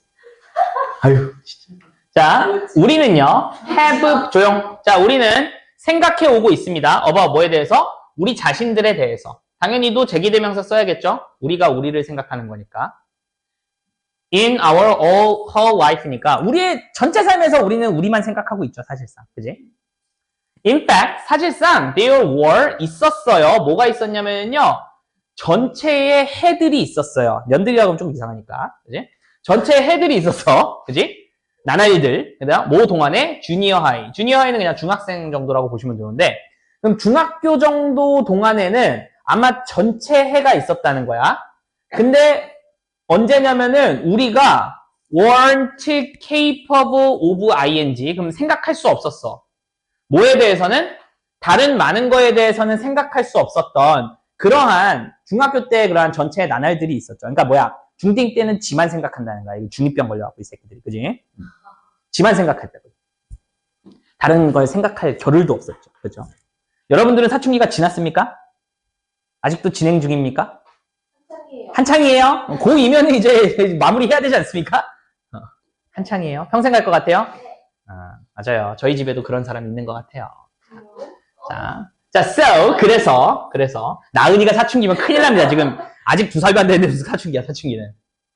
아유, 진짜. 자, 우리는요, have, 조용. 자, 우리는 생각해 오고 있습니다. 뭐에 대해서? 우리 자신들에 대해서. 당연히도 제기대명사 써야겠죠? 우리가 우리를 생각하는 거니까. In our whole life니까. 우리의 전체 삶에서 우리는 우리만 생각하고 있죠, 사실상. 그지? In fact, 사실상, there were 있었어요. 뭐가 있었냐면요, 전체에 해들이 있었어요. 년들이라고 하면 좀 이상하니까. 그지? 전체에 해들이 있었어. 그지? 나날들. 그다음 모 동안에 주니어 하이. 주니어 하이는 그냥 중학생 정도라고 보시면 좋은데, 그럼 중학교 정도 동안에는 아마 전체 해가 있었다는 거야. 근데 언제냐면은 우리가 weren't capable of ing. 그럼 생각할 수 없었어. 뭐에 대해서는? 다른 많은 거에 대해서는 생각할 수 없었던 그러한 중학교 때 그러한 전체의 나날들이 있었죠. 그러니까 뭐야? 중딩 때는 지만 생각한다는 거야. 중이병 걸려갖고 이 새끼들이. 그지? 지만 생각할 때. 다른 걸 생각할 겨를도 없었죠. 그죠? 여러분들은 사춘기가 지났습니까? 아직도 진행 중입니까? 한창이에요. 고2면은 이제 마무리해야 되지 않습니까? 한창이에요. 평생 갈 것 같아요? 맞아요. 저희 집에도 그런 사람 있는 것 같아요. 자, so, 그래서, 나은이가 사춘기면 큰일 납니다. 지금, 아직 2살도 안 됐는데 무슨 사춘기야, 사춘기는.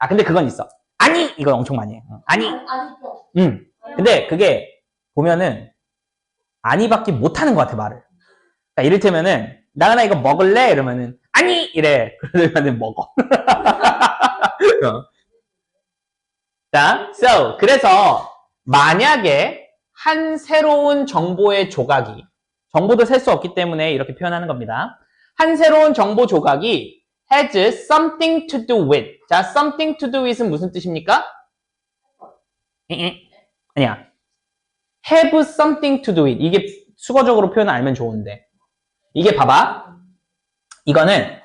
근데 그건 있어. 아니! 이거 엄청 많이 해. 아니! 근데 그게, 보면은, 아니밖에 못하는 것 같아, 말을. 그러니까 이를테면은, 나은아 이거 먹을래? 이러면은, 아니! 이래. 그러면은 먹어. 자, so, 그래서, 만약에, 한 새로운 정보의 조각이, 정보도 셀 수 없기 때문에 이렇게 표현하는 겁니다. 한 새로운 정보 조각이 has something to do with. 자, something to do with은 무슨 뜻입니까? 아니야. have something to do with. 이게 수거적으로 표현을 알면 좋은데. 이게 봐봐. 이거는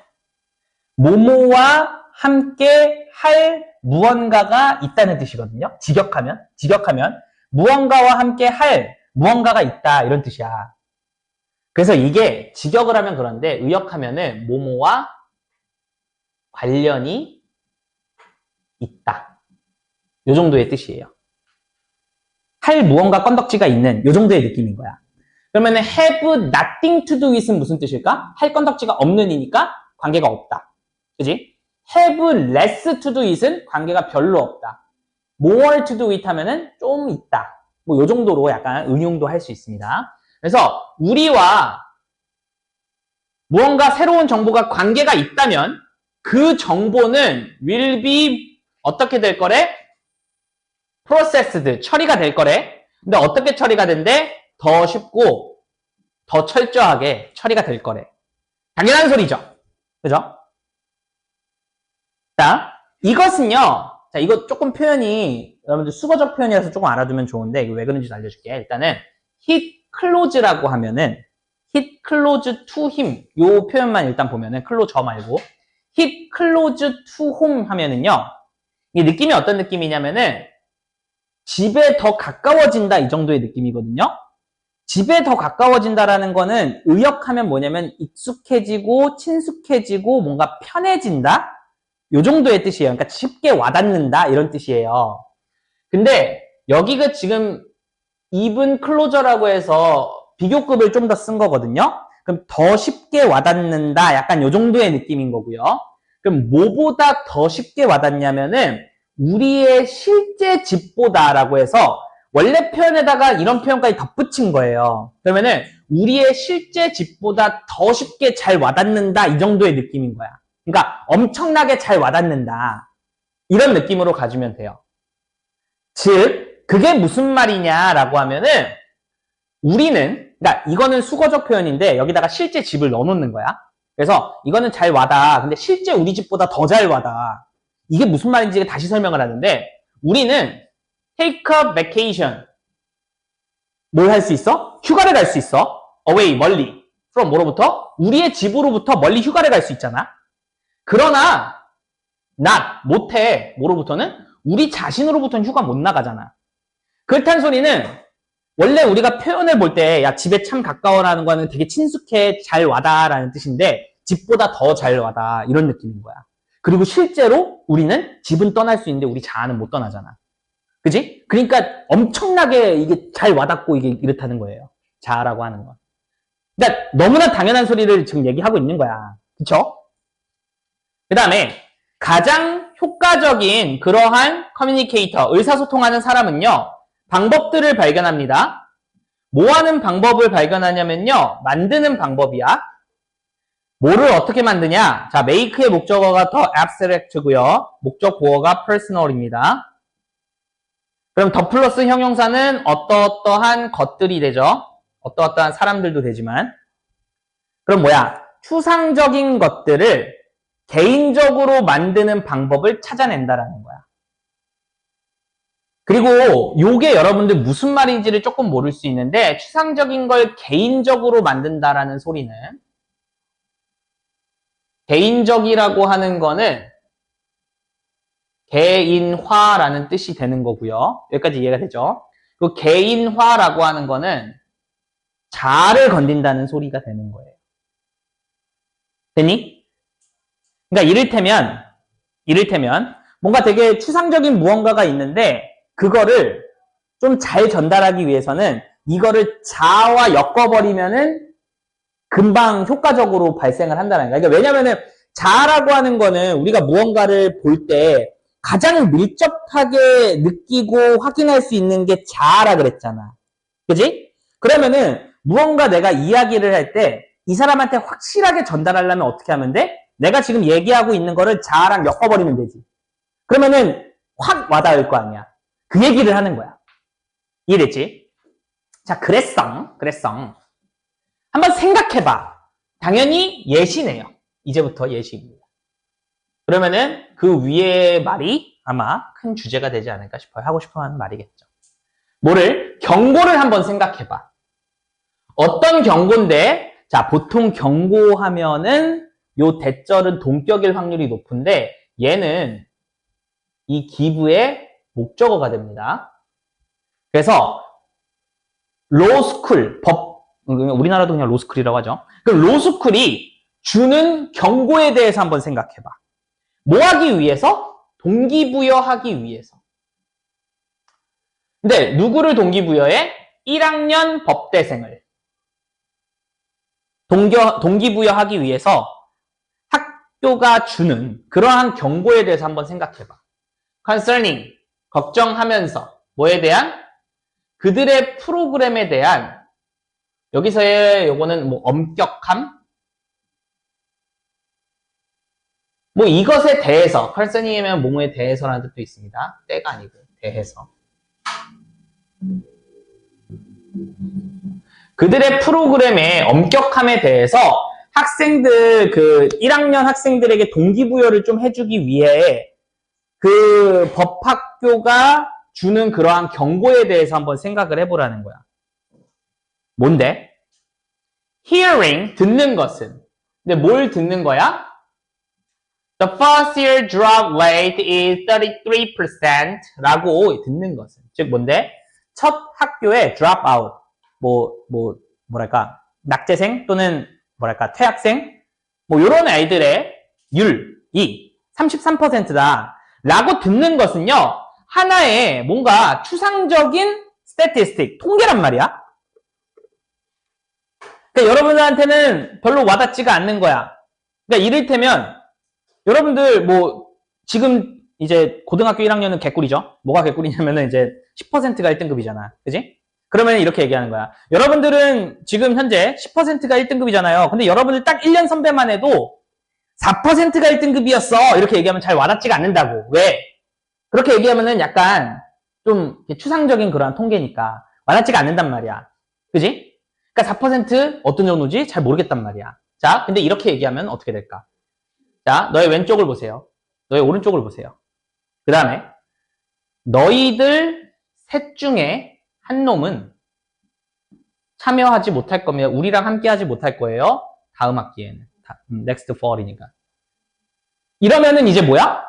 뭐뭐와 함께 할 무언가가 있다는 뜻이거든요. 직역하면 무언가와 함께 할 무언가가 있다 이런 뜻이야. 그래서 이게 직역을 하면 그런데 의역하면은 뭐뭐와 관련이 있다. 요 정도의 뜻이에요. 할 무언가 건덕지가 있는 요 정도의 느낌인 거야. 그러면은 have nothing to do with은 무슨 뜻일까? 할 건덕지가 없는 이니까 관계가 없다. 그지? have less to do with은 관계가 별로 없다. more to do with 하면은 좀 있다. 뭐 요 정도로 약간 응용도 할 수 있습니다. 그래서 우리와 무언가 새로운 정보가 관계가 있다면 그 정보는 will be 어떻게 될 거래? processed, 처리가 될 거래. 근데 어떻게 처리가 된대? 더 쉽고 더 철저하게 처리가 될 거래. 당연한 소리죠. 그죠? 자, 이것은요. 자, 이거 조금 표현이 여러분들 수거적 표현이라서 조금 알아두면 좋은데 이거 왜 그런지 알려줄게. 일단은 hit close라고 하면은 hit close to him 요 표현만 일단 보면은 close 저 말고 hit close to home 하면은요 이 느낌이 어떤 느낌이냐면은 집에 더 가까워진다 이 정도의 느낌이거든요. 집에 더 가까워진다라는 거는 의역하면 뭐냐면 익숙해지고 친숙해지고 뭔가 편해진다 이 정도의 뜻이에요. 그러니까 쉽게 와닿는다 이런 뜻이에요. 근데 여기가 지금 even closer라고 해서 비교급을 좀 더 쓴 거거든요. 그럼 더 쉽게 와닿는다 약간 이 정도의 느낌인 거고요. 그럼 뭐보다 더 쉽게 와닿냐면은 우리의 실제 집보다라고 해서 원래 표현에다가 이런 표현까지 덧붙인 거예요. 그러면은 우리의 실제 집보다 더 쉽게 잘 와닿는다 이 정도의 느낌인 거야. 그러니까 엄청나게 잘 와닿는다 이런 느낌으로 가주면 돼요. 즉 그게 무슨 말이냐라고 하면은 우리는 그러니까 이거는 수거적 표현인데 여기다가 실제 집을 넣어놓는 거야. 그래서 이거는 잘 와닿아. 근데 실제 우리 집보다 더 잘 와닿아. 이게 무슨 말인지 다시 설명을 하는데 우리는 take a vacation 뭘 할 수 있어? 휴가를 갈 수 있어. away 멀리 from 뭐로부터? 우리의 집으로부터 멀리 휴가를 갈 수 있잖아. 그러나 not 못해 뭐로부터는? 우리 자신으로부터는 휴가 못 나가잖아. 그렇다는 소리는 원래 우리가 표현을 볼 때 야 집에 참 가까워라는 거는 되게 친숙해 잘 와닿아라는 뜻인데 집보다 더 잘 와닿아 이런 느낌인 거야. 그리고 실제로 우리는 집은 떠날 수 있는데 우리 자아는 못 떠나잖아. 그지? 그러니까 엄청나게 이게 잘 와닿고 이게 이렇다는 거예요. 자아라고 하는 건. 그러니까 너무나 당연한 소리를 지금 얘기하고 있는 거야. 그쵸? 그 다음에 가장 효과적인 그러한 커뮤니케이터, 의사소통하는 사람은요. 방법들을 발견합니다. 뭐 하는 방법을 발견하냐면요. 만드는 방법이야. 뭐를 어떻게 만드냐? 자, make의 목적어가 더 abstract고요. 목적 보어가 personal입니다. 그럼 더 플러스 형용사는 어떠어떠한 것들이 되죠. 어떠어떠한 사람들도 되지만. 그럼 뭐야? 추상적인 것들을 개인적으로 만드는 방법을 찾아낸다라는 거야. 그리고 요게 여러분들 무슨 말인지를 조금 모를 수 있는데 추상적인 걸 개인적으로 만든다라는 소리는 개인적이라고 하는 거는 개인화라는 뜻이 되는 거고요. 여기까지 이해가 되죠? 그 개인화라고 하는 거는 자아를 건든다는 소리가 되는 거예요. 되니? 그러니까 이를테면 뭔가 되게 추상적인 무언가가 있는데 그거를 좀 잘 전달하기 위해서는 이거를 자아와 엮어버리면은 금방 효과적으로 발생을 한다는 거야. 그러니까 왜냐면은 자아라고 하는 거는 우리가 무언가를 볼 때 가장 밀접하게 느끼고 확인할 수 있는 게 자아라 그랬잖아. 그지? 그러면은 무언가 내가 이야기를 할 때 이 사람한테 확실하게 전달하려면 어떻게 하면 돼? 내가 지금 얘기하고 있는 거를 자아랑 엮어버리면 되지. 그러면은 확 와닿을 거 아니야. 그 얘기를 하는 거야. 이해됐지? 자, 그래성. 한번 생각해봐. 당연히 예시네요. 이제부터 예시입니다. 그러면은 그 위의 말이 아마 큰 주제가 되지 않을까 싶어요. 하고 싶어 하는 말이겠죠. 뭐를? 경고를 한번 생각해봐. 어떤 경고인데, 자, 보통 경고하면은 요 대절은 동격일 확률이 높은데 얘는 이 기부의 목적어가 됩니다. 그래서 로스쿨, 우리나라도 그냥 로스쿨이라고 하죠. 그 로스쿨이 주는 경고에 대해서 한번 생각해봐. 뭐 하기 위해서? 동기부여하기 위해서. 근데 누구를 동기부여해? 1학년 법대생을 동기부여하기 위해서 학교가 주는 그러한 경고에 대해서 한번 생각해봐. concerning, 걱정하면서 뭐에 대한? 그들의 프로그램에 대한 여기서의 요거는 뭐 엄격함? 뭐 이것에 대해서 concerning이면 뭐뭐에 대해서라는 뜻도 있습니다. 때가 아니고 대해서. 그들의 프로그램의 엄격함에 대해서 학생들, 그 1학년 학생들에게 동기부여를 좀 해주기 위해 그 법학교가 주는 그러한 경고에 대해서 한번 생각을 해보라는 거야. 뭔데? hearing, 듣는 것은. 근데 뭘 듣는 거야? The first year drop rate is 33% 라고 듣는 것은. 즉, 뭔데? 첫 학교에 drop out. 뭐랄까. 낙제생 또는 뭐랄까. 퇴학생. 요런 아이들의 율이 33%다. 라고 듣는 것은요. 하나의 뭔가 추상적인 statistic, 통계란 말이야. 그러니까 여러분들한테는 별로 와닿지가 않는 거야. 그러니까 이를테면 여러분들 지금 이제 고등학교 1학년은 개꿀이죠. 뭐가 개꿀이냐면은 이제 10%가 1등급이잖아. 그지? 그러면 이렇게 얘기하는 거야. 여러분들은 지금 현재 10%가 1등급이잖아요. 근데 여러분들 딱 1년 선배만 해도 4%가 1등급이었어. 이렇게 얘기하면 잘 와닿지가 않는다고. 왜? 그렇게 얘기하면은 약간 좀 추상적인 그러한 통계니까 와닿지가 않는단 말이야. 그지? 그러니까 4% 어떤 정도인지 잘 모르겠단 말이야. 자, 근데 이렇게 얘기하면 어떻게 될까? 자, 너의 왼쪽을 보세요. 너의 오른쪽을 보세요. 그 다음에 너희들 셋 중에 한 놈은 참여하지 못할 겁니다. 우리랑 함께 하지 못할 거예요. 다음 학기에는. next fall이니까. 이러면은 이제 뭐야?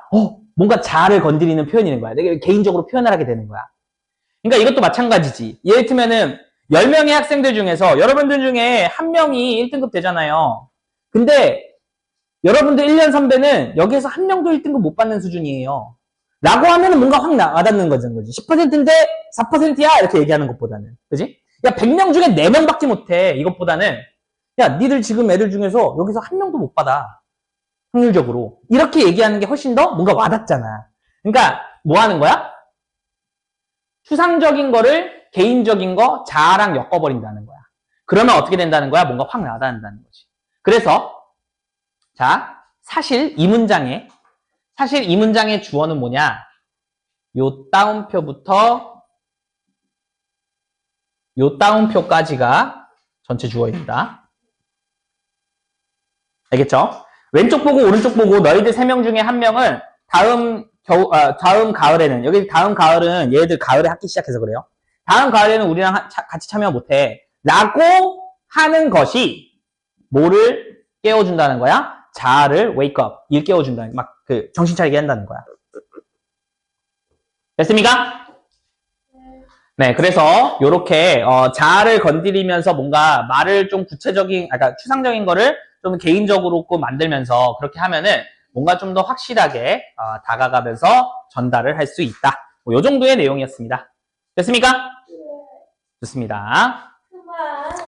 뭔가 자아를 건드리는 표현이 는 거야. 내가 개인적으로 표현을 하게 되는 거야. 그러니까 이것도 마찬가지지. 예를 들면은 10명의 학생들 중에서 여러분들 중에 한 명이 1등급 되잖아요. 근데 여러분들 1년 선배는 여기에서 한 명도 1등급 못 받는 수준이에요. 라고 하면은 뭔가 확 와닿는 거지. 10%인데 4%야? 이렇게 얘기하는 것보다는. 그지? 야, 100명 중에 4명밖에 못해. 이것보다는. 야, 니들 지금 애들 중에서 여기서 한 명도 못 받아. 확률적으로. 이렇게 얘기하는 게 훨씬 더 뭔가 와닿잖아. 그러니까 뭐 하는 거야? 추상적인 거를 개인적인 거, 자아랑 엮어버린다는 거야. 그러면 어떻게 된다는 거야? 뭔가 확 와닿는다는 거지. 그래서 자, 사실 이 문장의 주어는 뭐냐? 요 따옴표부터 요 따옴표까지가 전체 주어입니다. 알겠죠? 왼쪽 보고 오른쪽 보고 너희들 3명 중에 한 명은 다음 가을에는, 여기 다음 가을은 얘들 가을에 학기 시작해서 그래요. 다음 가을에는 우리랑 같이 참여 못해. 라고 하는 것이 뭐를 깨워준다는 거야? 자아를 wake up, 일 깨워준다는, 정신 차리게 한다는 거야. 됐습니까? 네, 그래서 요렇게 자아를 건드리면서 뭔가 말을 좀 구체적인, 그러니까 추상적인 거를 좀 개인적으로 만들면서 그렇게 하면은 뭔가 좀 더 확실하게 다가가면서 전달을 할 수 있다. 요 정도의 내용이었습니다. 됐습니까? 좋습니다.